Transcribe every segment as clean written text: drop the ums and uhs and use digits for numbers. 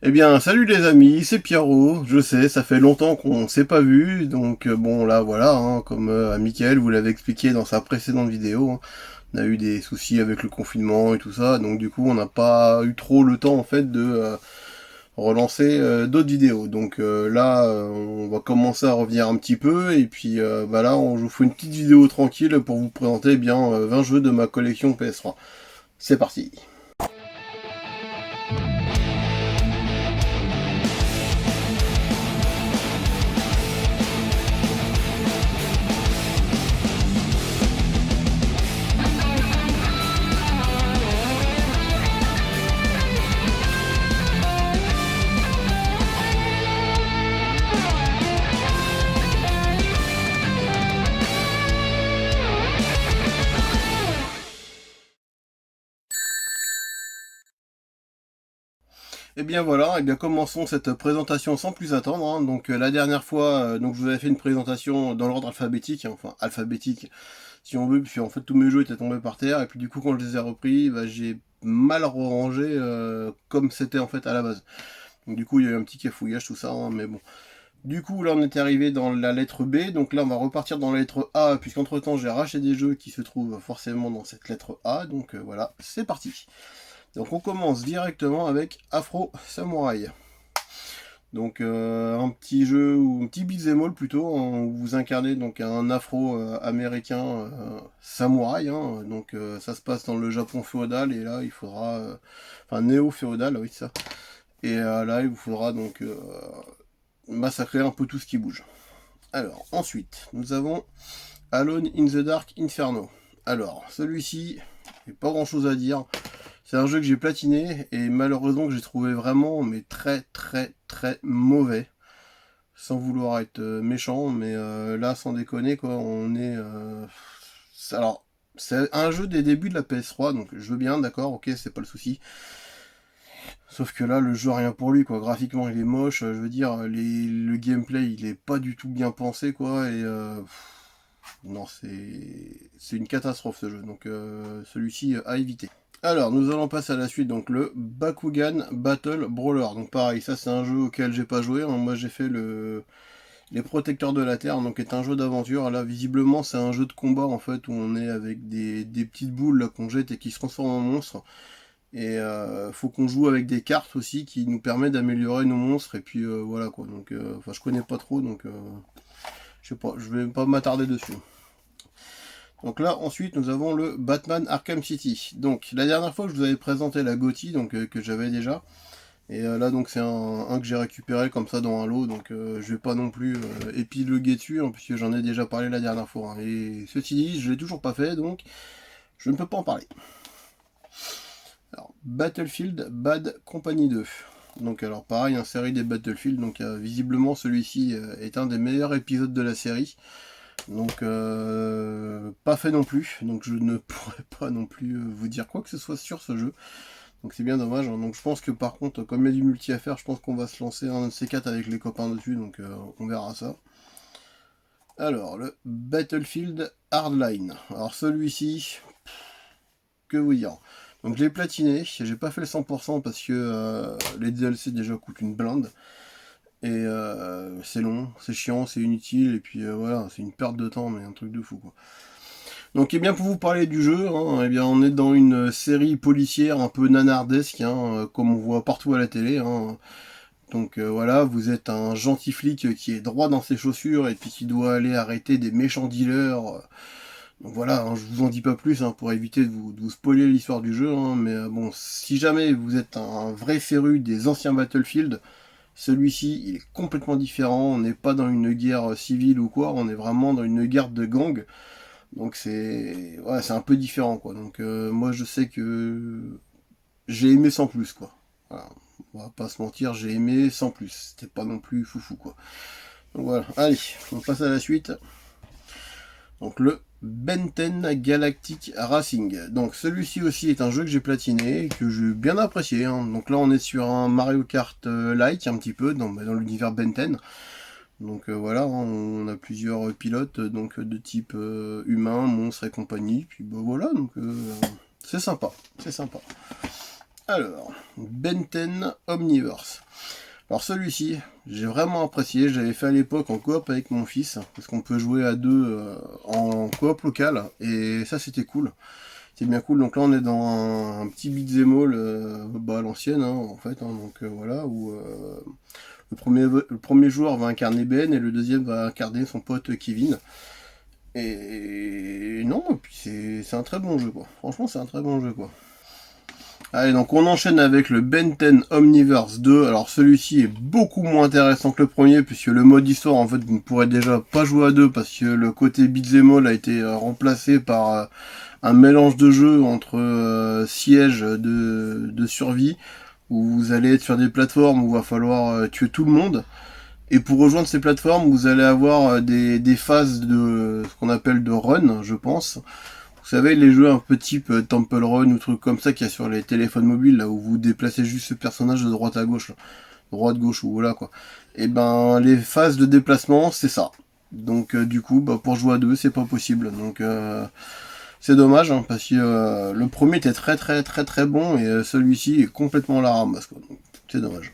Eh bien, salut les amis, c'est Pierrot. Je sais, ça fait longtemps qu'on s'est pas vu, donc bon là voilà, hein, comme à Mickaël vous l'avez expliqué dans sa précédente vidéo, hein, on a eu des soucis avec le confinement et tout ça, donc du coup on n'a pas eu trop le temps en fait de relancer d'autres vidéos. Donc là, on va commencer à revenir un petit peu, et puis bah là, je vous fais une petite vidéo tranquille pour vous présenter bien 20 jeux de ma collection PS3. C'est parti. Et bien voilà, et bien commençons cette présentation sans plus attendre, hein. Donc la dernière fois, donc je vous avais fait une présentation dans l'ordre alphabétique, hein, enfin alphabétique si on veut, puis en fait tous mes jeux étaient tombés par terre, et puis du coup quand je les ai repris, bah, j'ai mal rangé comme c'était en fait à la base. Donc du coup il y a eu un petit cafouillage tout ça, hein, mais bon. Du coup là on est arrivé dans la lettre B, donc là on va repartir dans la lettre A, puisqu'entre temps j'ai racheté des jeux qui se trouvent forcément dans cette lettre A, donc voilà, c'est parti. Donc on commence directement avec Afro Samurai. Donc un petit jeu, ou un petit beat'em all plutôt, hein, où vous incarnez donc un afro-américain samouraï, hein. Donc ça se passe dans le Japon féodal, et là il faudra... enfin néo-féodal, oui c'est ça. Et là il vous faudra donc massacrer un peu tout ce qui bouge. Alors ensuite, nous avons Alone in the Dark Inferno. Alors celui-ci, il n'y a pas grand chose à dire. C'est un jeu que j'ai platiné et malheureusement que j'ai trouvé vraiment mais très très très mauvais. Sans vouloir être méchant, mais là sans déconner quoi, on est... alors, c'est un jeu des débuts de la PS3, donc je veux bien, d'accord, ok, c'est pas le souci. Sauf que là, le jeu rien pour lui, quoi. Graphiquement, il est moche, je veux dire, le gameplay, il est pas du tout bien pensé, quoi, et... non, c'est une catastrophe ce jeu, donc celui-ci à éviter. Alors, nous allons passer à la suite, donc le Bakugan Battle Brawler. Donc pareil, ça c'est un jeu auquel j'ai pas joué, hein. Moi j'ai fait les Protecteurs de la Terre, donc est un jeu d'aventure. Là, visiblement, c'est un jeu de combat en fait où on est avec des petites boules là qu'on jette et qui se transforment en monstres. Et faut qu'on joue avec des cartes aussi qui nous permettent d'améliorer nos monstres. Et puis voilà quoi. Donc, enfin, je connais pas trop, donc je sais pas, je vais pas m'attarder dessus. Donc là, ensuite, nous avons le Batman Arkham City. Donc, la dernière fois, je vous avais présenté la GOTY, donc que j'avais déjà. Et là donc c'est un que j'ai récupéré comme ça dans un lot, donc je vais pas non plus épiloguer dessus, hein, puisque j'en ai déjà parlé la dernière fois, hein. Et ceci dit, je l'ai toujours pas fait, donc je ne peux pas en parler. Alors, Battlefield Bad Company 2. Donc alors pareil, une série des Battlefield, donc visiblement celui-ci est un des meilleurs épisodes de la série. Donc pas fait non plus, donc je ne pourrais pas non plus vous dire quoi que ce soit sur ce jeu. Donc c'est bien dommage, hein. Donc je pense que par contre, comme il y a du multi à faire, je pense qu'on va se lancer un de ces quatre avec les copains dessus, donc on verra ça. Alors, le Battlefield Hardline. Alors celui-ci, que vous dire. Donc je l'ai platiné, j'ai pas fait le 100% parce que les DLC déjà coûtent une blinde. Et c'est long, c'est chiant, c'est inutile, et puis voilà, c'est une perte de temps, mais un truc de fou quoi. Donc, eh bien, pour vous parler du jeu, hein, eh bien, on est dans une série policière un peu nanardesque, hein, comme on voit partout à la télé, hein. Donc voilà, vous êtes un gentil flic qui est droit dans ses chaussures et puis qui doit aller arrêter des méchants dealers. Donc voilà, hein, je vous en dis pas plus, hein, pour éviter de vous spoiler l'histoire du jeu, hein, mais bon, si jamais vous êtes un vrai féru des anciens Battlefield, celui-ci il est complètement différent. On n'est pas dans une guerre civile ou quoi, on est vraiment dans une guerre de gang. Donc c'est un peu différent quoi. Donc moi je sais que j'ai aimé sans plus quoi. Voilà. On va pas se mentir, j'ai aimé sans plus. C'était pas non plus foufou quoi. Donc voilà, allez, on passe à la suite. Donc le Benten Galactic Racing. Donc celui-ci aussi est un jeu que j'ai platiné, que j'ai bien apprécié, hein. Donc là on est sur un Mario Kart like un petit peu dans l'univers Benten. Donc voilà, hein, on a plusieurs pilotes donc de type humain, monstre et compagnie. Puis bah voilà, donc c'est sympa, c'est sympa. Alors, Benten Omniverse. Alors celui-ci, j'ai vraiment apprécié, j'avais fait à l'époque en coop avec mon fils, parce qu'on peut jouer à deux en coop local, et ça c'était cool. C'est bien cool, donc là on est dans un petit beat'em all à l'ancienne hein, en fait, hein, donc voilà, où le premier joueur va incarner Ben et le deuxième va incarner son pote Kevin. Et non, et puis c'est un très bon jeu quoi, franchement c'est un très bon jeu quoi. Allez, donc on enchaîne avec le Ben 10 Omniverse 2. Alors celui-ci est beaucoup moins intéressant que le premier, puisque le mode histoire, en fait, vous ne pourrez déjà pas jouer à deux, parce que le côté beat'em all a été remplacé par un mélange de jeux entre sièges de survie, où vous allez être sur des plateformes où il va falloir tuer tout le monde. Et pour rejoindre ces plateformes, vous allez avoir des phases de ce qu'on appelle de run, je pense. Vous savez, les jeux un peu type Temple Run ou trucs comme ça qu'il y a sur les téléphones mobiles, là où vous déplacez juste ce personnage de droite à gauche, là. Droite, gauche ou voilà quoi. Et ben, les phases de déplacement, c'est ça. Donc du coup, bah, pour jouer à deux, c'est pas possible. Donc c'est dommage, hein, parce que le premier était très très très très bon et celui-ci est complètement à la ramasse, quoi. Donc c'est dommage.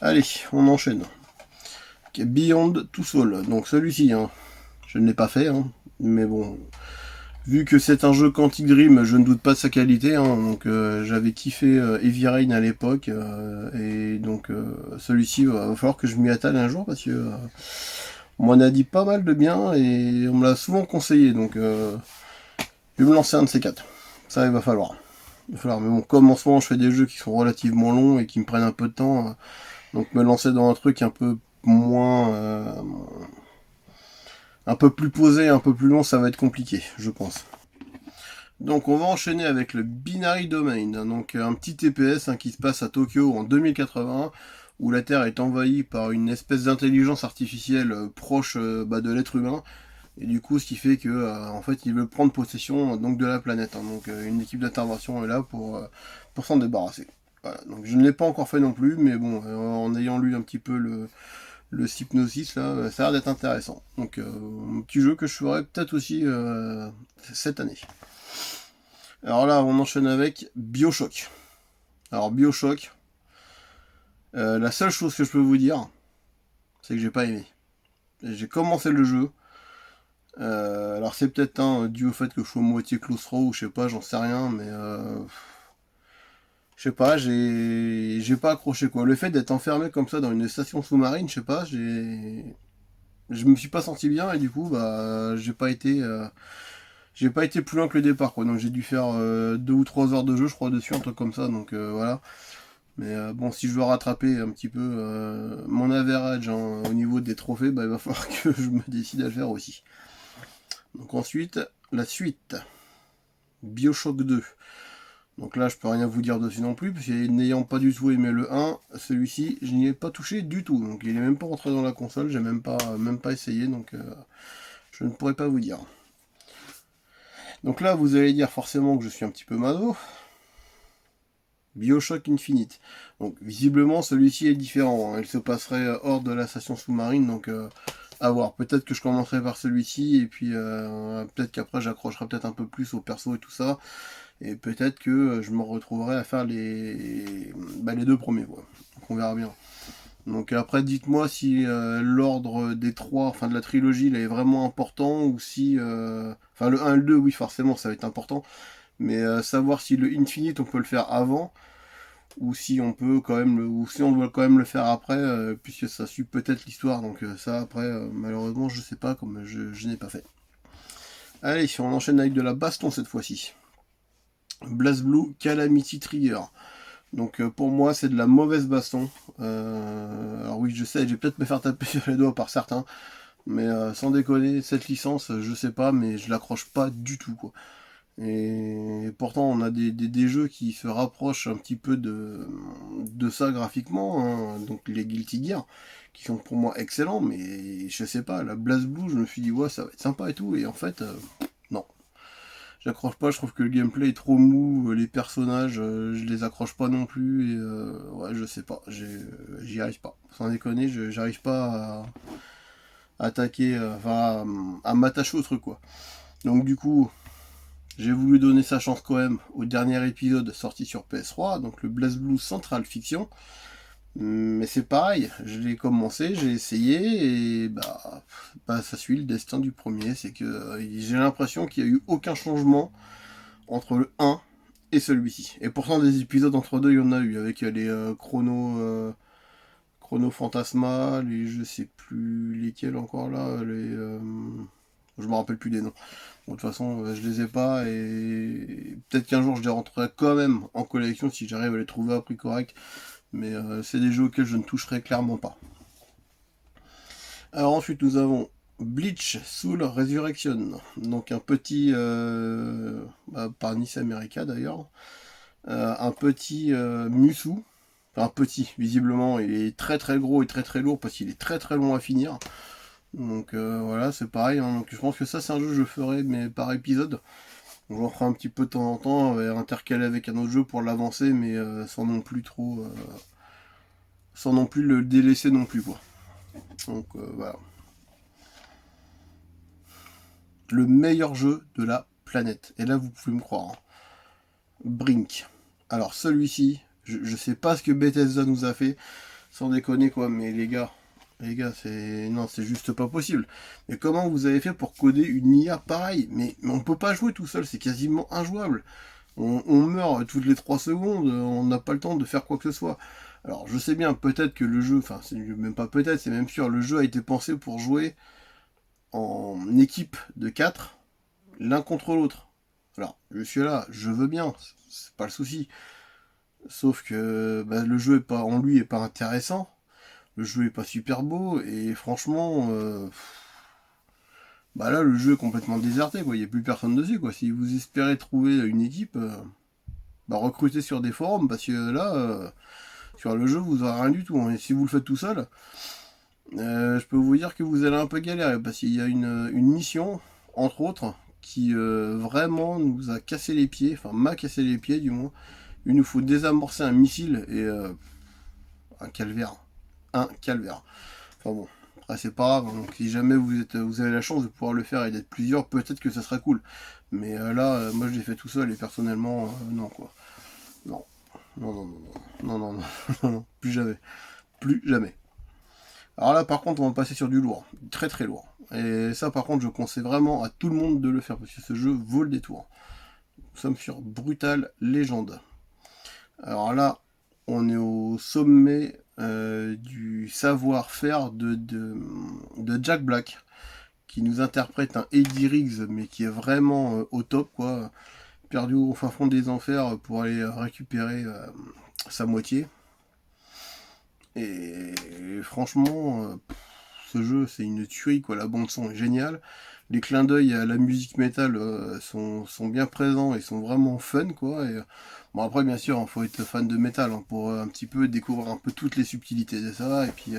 Allez, on enchaîne. Okay, Beyond Two Souls. Donc celui-ci, hein, je ne l'ai pas fait, hein, mais bon, vu que c'est un jeu Quantic Dream, je ne doute pas de sa qualité, hein, donc j'avais kiffé Heavy Rain à l'époque, et donc celui-ci va falloir que je m'y attelle un jour, parce que on m'en a dit pas mal de bien, et on me l'a souvent conseillé, donc je vais me lancer un de ces quatre. Ça, il va falloir. Mais bon, comme en ce moment je fais des jeux qui sont relativement longs et qui me prennent un peu de temps, donc me lancer dans un truc un peu moins... un peu plus posé, un peu plus long, ça va être compliqué, je pense. Donc on va enchaîner avec le Binary Domain, donc un petit TPS hein, qui se passe à Tokyo en 2080, où la Terre est envahie par une espèce d'intelligence artificielle proche de l'être humain, et du coup ce qui fait que en fait ils veulent prendre possession donc de la planète, hein. Donc une équipe d'intervention est là pour s'en débarrasser. Voilà, donc je ne l'ai pas encore fait non plus, mais bon, en ayant lu un petit peu le Hypnosis là, ça a l'air d'être intéressant. Donc un petit jeu que je ferai peut-être aussi cette année. Alors là, on enchaîne avec BioShock. Alors BioShock, la seule chose que je peux vous dire, c'est que j'ai pas aimé. J'ai commencé le jeu. Alors c'est peut-être dû au fait que je suis moitié claustro ou je sais pas, j'en sais rien, mais je sais pas, j'ai pas accroché quoi. Le fait d'être enfermé comme ça dans une station sous-marine, je sais pas, je me suis pas senti bien et du coup bah j'ai pas été plus loin que le départ quoi. Donc j'ai dû faire 2 ou 3 heures de jeu je crois dessus, un truc comme ça, donc voilà. Mais bon, si je veux rattraper un petit peu mon average hein, au niveau des trophées, bah, il va falloir que je me décide à le faire aussi. Donc ensuite, la suite. BioShock 2. Donc là, je peux rien vous dire dessus non plus, parce que n'ayant pas du tout aimé le 1, celui-ci, je n'y ai pas touché du tout. Donc il est même pas rentré dans la console, j'ai même pas essayé, donc je ne pourrais pas vous dire. Donc là, vous allez dire forcément que je suis un petit peu mado. BioShock Infinite. Donc visiblement celui-ci est différent, hein. Il se passerait hors de la station sous-marine, donc à voir. Peut-être que je commencerai par celui-ci et puis peut-être qu'après j'accrocherai peut-être un peu plus au perso et tout ça. Et peut-être que je me retrouverai à faire les deux premiers quoi. Donc on verra bien. Donc après dites-moi si l'ordre des trois, enfin de la trilogie, il est vraiment important ou si... Enfin le 1 et le 2 oui forcément ça va être important. Mais savoir si le Infinite on peut le faire avant ou si on peut quand même ou si on doit quand même le faire après puisque ça suit peut-être l'histoire, donc ça après malheureusement je sais pas comme je n'ai pas fait. Allez, on enchaîne avec de la baston cette fois-ci. BlazBlue Calamity Trigger. Donc pour moi c'est de la mauvaise baston. Alors oui je sais, je vais peut-être me faire taper sur les doigts par certains, mais sans déconner cette licence je sais pas, mais je l'accroche pas du tout quoi. Et pourtant, on a des jeux qui se rapprochent un petit peu de ça graphiquement, hein. Donc les Guilty Gear, qui sont pour moi excellents, mais je sais pas, la BlazBlue, je me suis dit, ouais, ça va être sympa et tout, et en fait, non. J'accroche pas, je trouve que le gameplay est trop mou, les personnages, je les accroche pas non plus, et ouais, je sais pas, j'y arrive pas. Sans déconner, j'arrive pas à attaquer, enfin, à m'attacher au truc, quoi. Donc du coup, j'ai voulu donner sa chance quand même au dernier épisode sorti sur PS3, donc le BlazBlue Central Fiction. Mais c'est pareil, je l'ai commencé, j'ai essayé, et ça suit le destin du premier. C'est que j'ai l'impression qu'il n'y a eu aucun changement entre le 1 et celui-ci. Et pourtant, des épisodes entre deux, il y en a eu, avec les Chrono Fantasma, les je sais plus lesquels encore là, je me rappelle plus des noms. Bon, de toute façon, je les ai pas, et peut-être qu'un jour je les rentrerai quand même en collection si j'arrive à les trouver à prix correct. Mais c'est des jeux auxquels je ne toucherai clairement pas. Alors ensuite nous avons Bleach Soul Resurrection, donc un petit, par Nice America d'ailleurs, un petit Musu, enfin petit, visiblement il est très très gros et très très lourd parce qu'il est très très long à finir. Donc voilà, c'est pareil, hein. Donc je pense que ça c'est un jeu que je ferai mais par épisode. Donc j'en ferai un petit peu de temps en temps, intercalé avec un autre jeu pour l'avancer, mais sans non plus trop, sans non plus le délaisser non plus quoi. Donc voilà. Le meilleur jeu de la planète. Et là, vous pouvez me croire, hein. Brink. Alors, celui-ci, je sais pas ce que Bethesda nous a fait, sans déconner quoi, mais les gars, c'est. Non, c'est juste pas possible. Mais comment vous avez fait pour coder une IA pareille, mais on peut pas jouer tout seul, c'est quasiment injouable. On meurt toutes les 3 secondes, on n'a pas le temps de faire quoi que ce soit. Alors, je sais bien, peut-être que le jeu, enfin, c'est même pas peut-être, c'est même sûr, le jeu a été pensé pour jouer en équipe de 4 l'un contre l'autre. Alors, je suis là, je veux bien, c'est pas le souci. Sauf que le jeu est pas, en lui est pas intéressant, le jeu est pas super beau, et franchement, là le jeu est complètement déserté, quoi. Il n'y a plus personne dessus, quoi. Si vous espérez trouver une équipe, recrutez sur des forums, parce que là, sur le jeu, vous aurez rien du tout, hein. Et si vous le faites tout seul, je peux vous dire que vous allez un peu galérer, parce qu'il y a une mission, entre autres, qui vraiment nous a cassé les pieds, enfin m'a cassé les pieds du moins. Il nous faut désamorcer un missile, et un calvaire. Un calvaire. Enfin bon, après c'est pas grave, donc si jamais vous avez la chance de pouvoir le faire et d'être plusieurs, peut-être que ça sera cool. Mais là, moi je l'ai fait tout seul, et personnellement, non quoi. Non. Non, non, non, non, non, non, non, non, plus jamais. Plus jamais. Alors là, par contre, on va passer sur du lourd, très très lourd. Et ça, par contre, je conseille vraiment à tout le monde de le faire parce que ce jeu vaut le détour. Nous sommes sur Brutal Legend. Alors là, on est au sommet du savoir-faire de Jack Black, qui nous interprète un Eddie Riggs, mais qui est vraiment au top, quoi. Perdu au fin fond des enfers pour aller récupérer sa moitié. Et franchement, ce jeu c'est une tuerie quoi, la bande son est géniale, les clins d'œil à la musique métal sont bien présents et sont vraiment fun quoi. Et, bon après bien sûr il faut être fan de métal hein, pour un petit peu découvrir un peu toutes les subtilités de ça et puis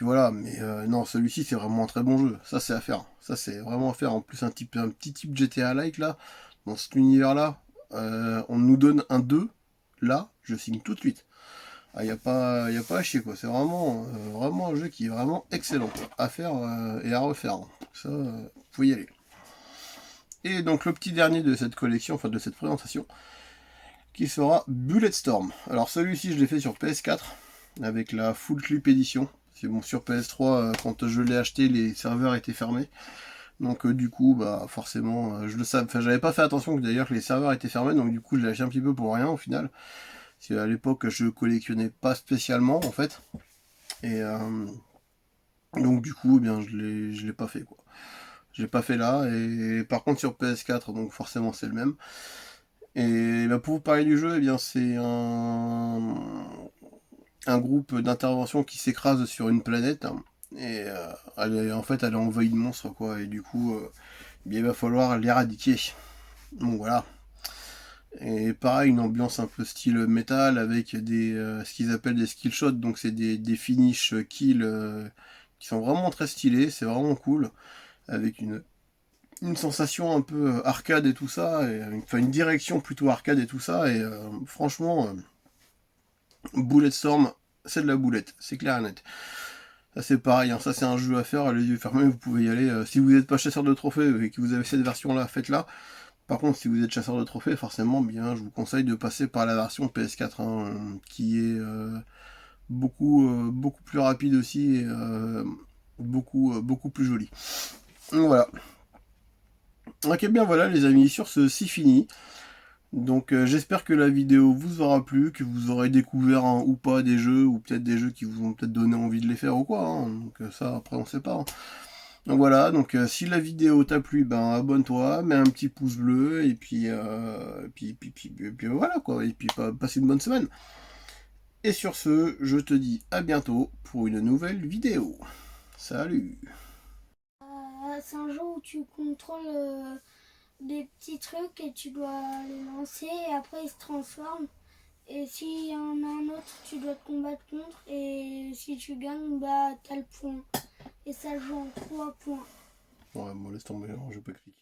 voilà, mais non celui-ci c'est vraiment un très bon jeu, ça c'est à faire, ça c'est vraiment à faire. En plus un petit type GTA like là, dans cet univers là, on nous donne un 2 là, je signe tout de suite. Ah, y a pas à chier quoi, c'est vraiment, vraiment un jeu qui est vraiment excellent quoi, à faire et à refaire. Ça, faut y aller. Et donc le petit dernier de cette collection, enfin de cette présentation, qui sera Bulletstorm. Alors celui-ci je l'ai fait sur PS4 avec la Full Clip Edition. C'est bon, sur PS3 quand je l'ai acheté les serveurs étaient fermés. Donc du coup forcément je le savais, enfin j'avais pas fait attention que d'ailleurs que les serveurs étaient fermés, donc du coup je l'ai acheté un petit peu pour rien au final. Parce qu'à l'époque, je collectionnais pas spécialement, en fait. Et donc, du coup, je l'ai pas fait, quoi. Je l'ai pas fait là. Et par contre, sur PS4, donc forcément, c'est le même. Et pour vous parler du jeu, c'est un groupe d'intervention qui s'écrase sur une planète. Et en fait, elle est envahie de monstres, quoi. Et du coup, il va falloir l'éradiquer. Donc voilà. Et pareil, une ambiance un peu style métal avec ce qu'ils appellent des skill shots, donc c'est des finish kills qui sont vraiment très stylés, c'est vraiment cool, avec une sensation un peu arcade et tout ça, et, enfin une direction plutôt arcade et tout ça, et franchement, Bulletstorm, c'est de la boulette, c'est clair et net. Ça c'est pareil, hein, ça c'est un jeu à faire, les yeux fermés, vous pouvez y aller. Si vous n'êtes pas chasseur de trophées et que vous avez cette version là, faites-la. Par contre, si vous êtes chasseur de trophées, forcément, je vous conseille de passer par la version PS4, hein, qui est beaucoup plus rapide aussi et beaucoup plus joli. Donc voilà. Ok, bien voilà les amis, sur ce, c'est fini. Donc j'espère que la vidéo vous aura plu, que vous aurez découvert ou pas des jeux, ou peut-être des jeux qui vous ont peut-être donné envie de les faire ou quoi, hein. Donc ça après on sait pas, hein. Donc voilà, donc si la vidéo t'a plu, ben abonne-toi, mets un petit pouce bleu, et puis voilà quoi, et puis passe une bonne semaine. Et sur ce, je te dis à bientôt pour une nouvelle vidéo. Salut! C'est un jeu où tu contrôles des petits trucs et tu dois les lancer et après ils se transforment. Et s'il y en a un autre, tu dois te combattre contre et si tu gagnes, bah t'as le point. Et ça joue en 3 points. Ouais, bon laisse tomber, hein, je vais pas cliquer.